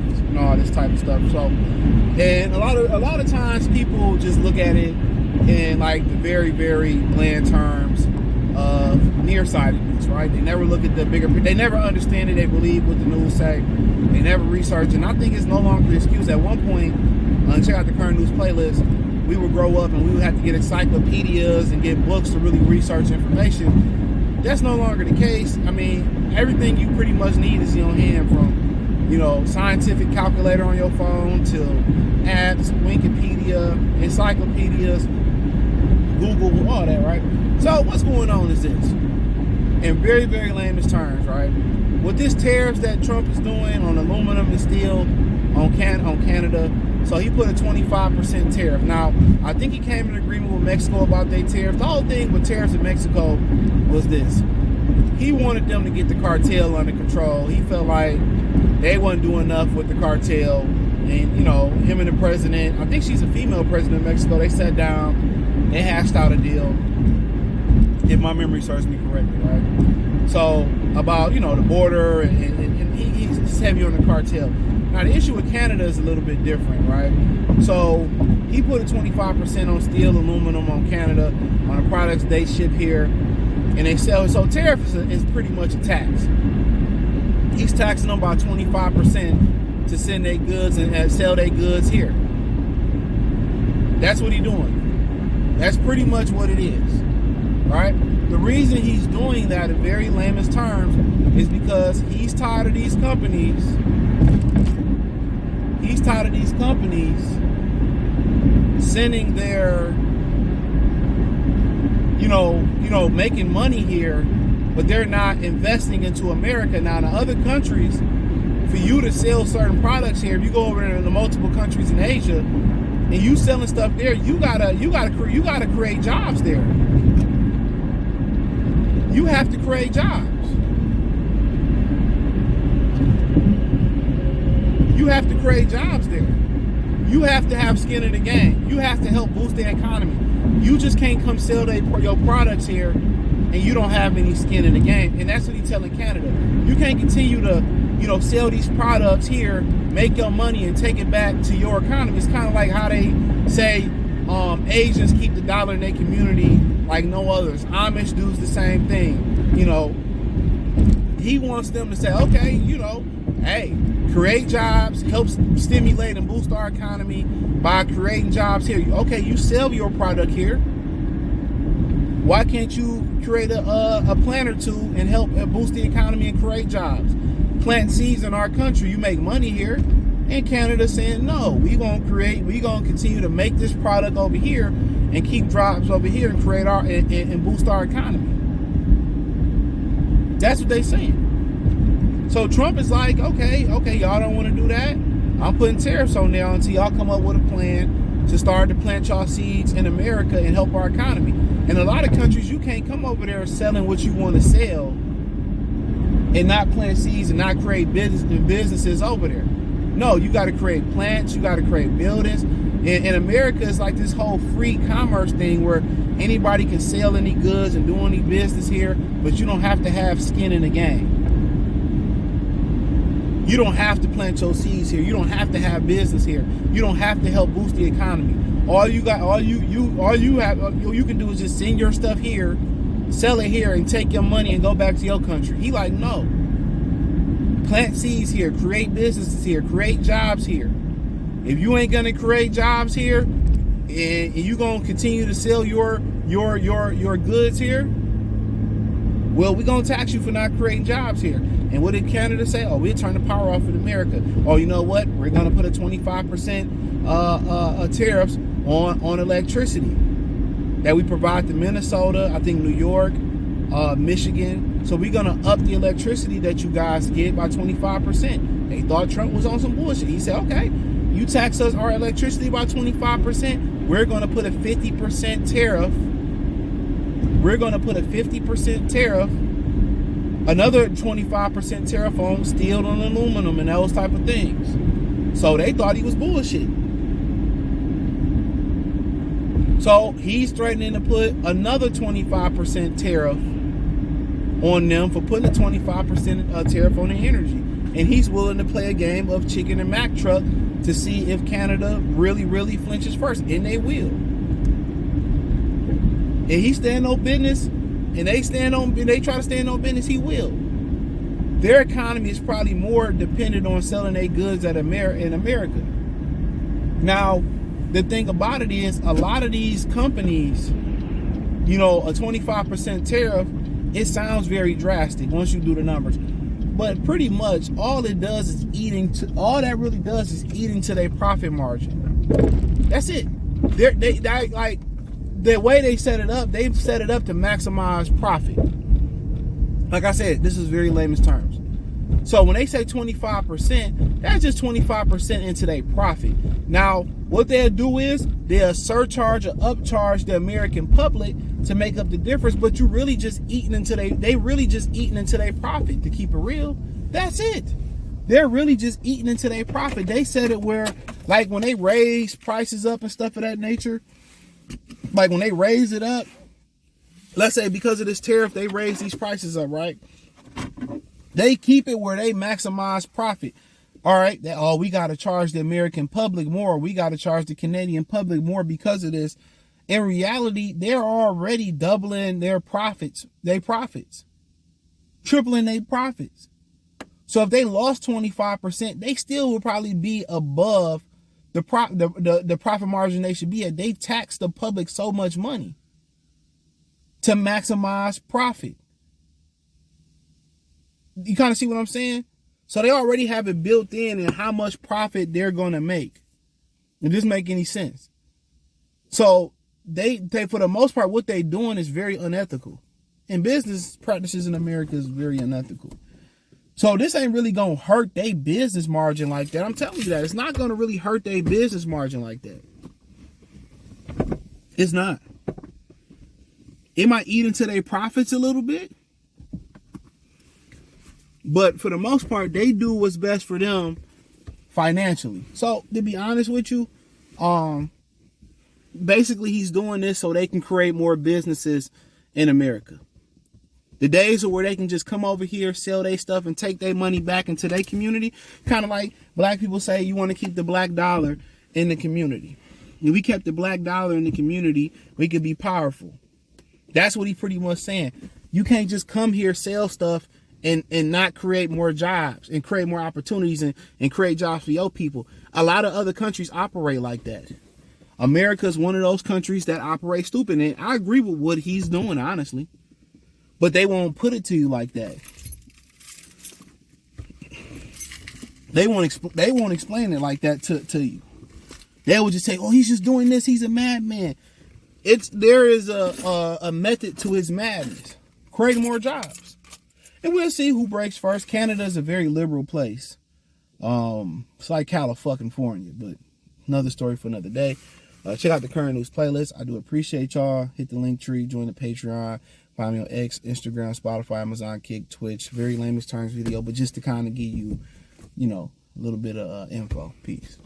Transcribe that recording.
tariffs and all this type of stuff. So, and a lot of times people just look at it in like the very, very bland terms of nearsightedness, right? They never look at the bigger, they never understand it. They believe what the news say. They never research, and I think it's no longer an excuse. At one point, check out the current news playlist, we would grow up and we would have to get encyclopedias and get books to really research information. That's no longer the case. I mean, everything you pretty much need is in your hand, from, you know, scientific calculator on your phone to apps, Wikipedia, encyclopedias, Google, all that, right? So what's going on is this, in very, very layman's terms, right? With this tariffs that Trump is doing on aluminum and steel on Canada, so he put a 25% tariff. Now, I think he came in agreement with Mexico about their tariffs. The whole thing with tariffs in Mexico was this. He wanted them to get the cartel under control. He felt like they wasn't doing enough with the cartel. And, you know, him and the president, I think she's a female president of Mexico, they sat down, they hashed out a deal, if my memory serves me correctly, right? So, about, you know, the border, and he's heavy on the cartel. Now, the issue with Canada is a little bit different, right? So, he put a 25% on steel, aluminum on Canada, on the products they ship here, and they sell. So, tariff is pretty much a tax. He's taxing them by 25% to send their goods and sell their goods here. That's what he's doing. That's pretty much what it is, right? The reason he's doing that in very layman's terms is because he's tired of these companies. He's tired of these companies sending their, you know, making money here, but they're not investing into America. Now, in other countries, for you to sell certain products here, if you go over to the multiple countries in Asia and you selling stuff there, you gotta create jobs there. You have to create jobs. You have to create jobs there. You have to have skin in the game. You have to help boost the economy. You just can't come sell your products here and you don't have any skin in the game. And that's what he's telling Canada. You can't continue to, you know, sell these products here, make your money, and take it back to your economy. It's kind of like how they say Asians keep the dollar in their community like no others. Amish do the same thing. You know, he wants them to say, okay, you know, hey, create jobs, help stimulate and boost our economy by creating jobs here. Okay, you sell your product here. Why can't you create a plant or two and help boost the economy and create jobs? Plant seeds in our country. You make money here. And Canada saying, no, we're going to continue to make this product over here and keep jobs over here and create and boost our economy. That's what they're saying. So Trump is like, okay, y'all don't want to do that. I'm putting tariffs on there until y'all come up with a plan to start to plant y'all seeds in America and help our economy. In a lot of countries, you can't come over there selling what you want to sell and not plant seeds and not create businesses over there. No, you got to create plants, you got to create buildings. In America, it's like this whole free commerce thing where anybody can sell any goods and do any business here, but you don't have to have skin in the game. You don't have to plant your seeds here. You don't have to have business here. You don't have to help boost the economy. All you can do is just send your stuff here, sell it here, and take your money and go back to your country. He like, no. Plant seeds here, create businesses here, create jobs here. If you ain't gonna create jobs here, and you gonna continue to sell your goods here, well, we're gonna tax you for not creating jobs here. And what did Canada say? Oh, we'll turn the power off in America. Oh, you know what? We're gonna put a 25% tariffs on electricity that we provide to Minnesota, I think New York, Michigan. So we're gonna up the electricity that you guys get by 25%. They thought Trump was on some bullshit. He said, okay, you tax us our electricity by 25%. We're gonna put a 50% tariff. We're gonna put a 50% tariff, another 25% tariff on steel and aluminum and those type of things. So they thought he was bullshit. So he's threatening to put another 25% tariff on them for putting a 25% tariff on the energy. and he's willing to play a game of chicken and mac truck to see if Canada really flinches first, and they will. And he stand on business, and they try to stand on business, he will. Their economy is probably more dependent on selling their goods in America. Now, the thing about it is, a lot of these companies, you know, a 25% tariff, it sounds very drastic once you do the numbers. But pretty much all it does is all that really does is eating to their profit margin. That's it. They like the way they set it up, they've set it up to maximize profit. Like I said, this is very layman's terms. So when they say 25%, that's just 25% into their profit. Now, what they'll do is they'll surcharge or upcharge the American public to make up the difference, but you really just eating into their profit, to keep it real. That's it. They're really just eating into their profit. They said it where, like, when they raise prices up and stuff of that nature, like when they raise it up, let's say because of this tariff, they raise these prices up, right? They keep it where they maximize profit. All right, we got to charge the American public more. We got to charge the Canadian public more because of this. In reality, they're already doubling their profits, tripling their profits. So if they lost 25%, they still will probably be above the profit margin they should be at. They tax the public so much money to maximize profit. You kind of see what I'm saying? So they already have it built in how much profit they're going to make. Does this make any sense? So they for the most part, what they're doing is very unethical. And business practices in America is very unethical. So this ain't really going to hurt their business margin like that. I'm telling you that. It's not going to really hurt their business margin like that. It's not. It might eat into their profits a little bit. But for the most part, they do what's best for them financially. So to be honest with you, basically he's doing this so they can create more businesses in America. The days are where they can just come over here, sell their stuff, and take their money back into their community. Kind of like black people say, you want to keep the black dollar in the community. If we kept the black dollar in the community, we could be powerful. That's what he pretty much saying. You can't just come here, sell stuff, and not create more jobs and create more opportunities and create jobs for your people. A lot of other countries operate like that. America is one of those countries that operate stupid. And I agree with what he's doing, honestly. But they won't put it to you like that. They won't explain it like that to you. They will just say, oh, he's just doing this. He's a madman. There is a method to his madness. Create more jobs. And we'll see who breaks first. Canada is a very liberal place. It's like California, but another story for another day. Check out the current news playlist. I do appreciate y'all. Hit the link tree, join the Patreon. Find me on X, Instagram, Spotify, Amazon, Kick, Twitch. Very lamest terms video, but just to kind of give you, a little bit of info. Peace.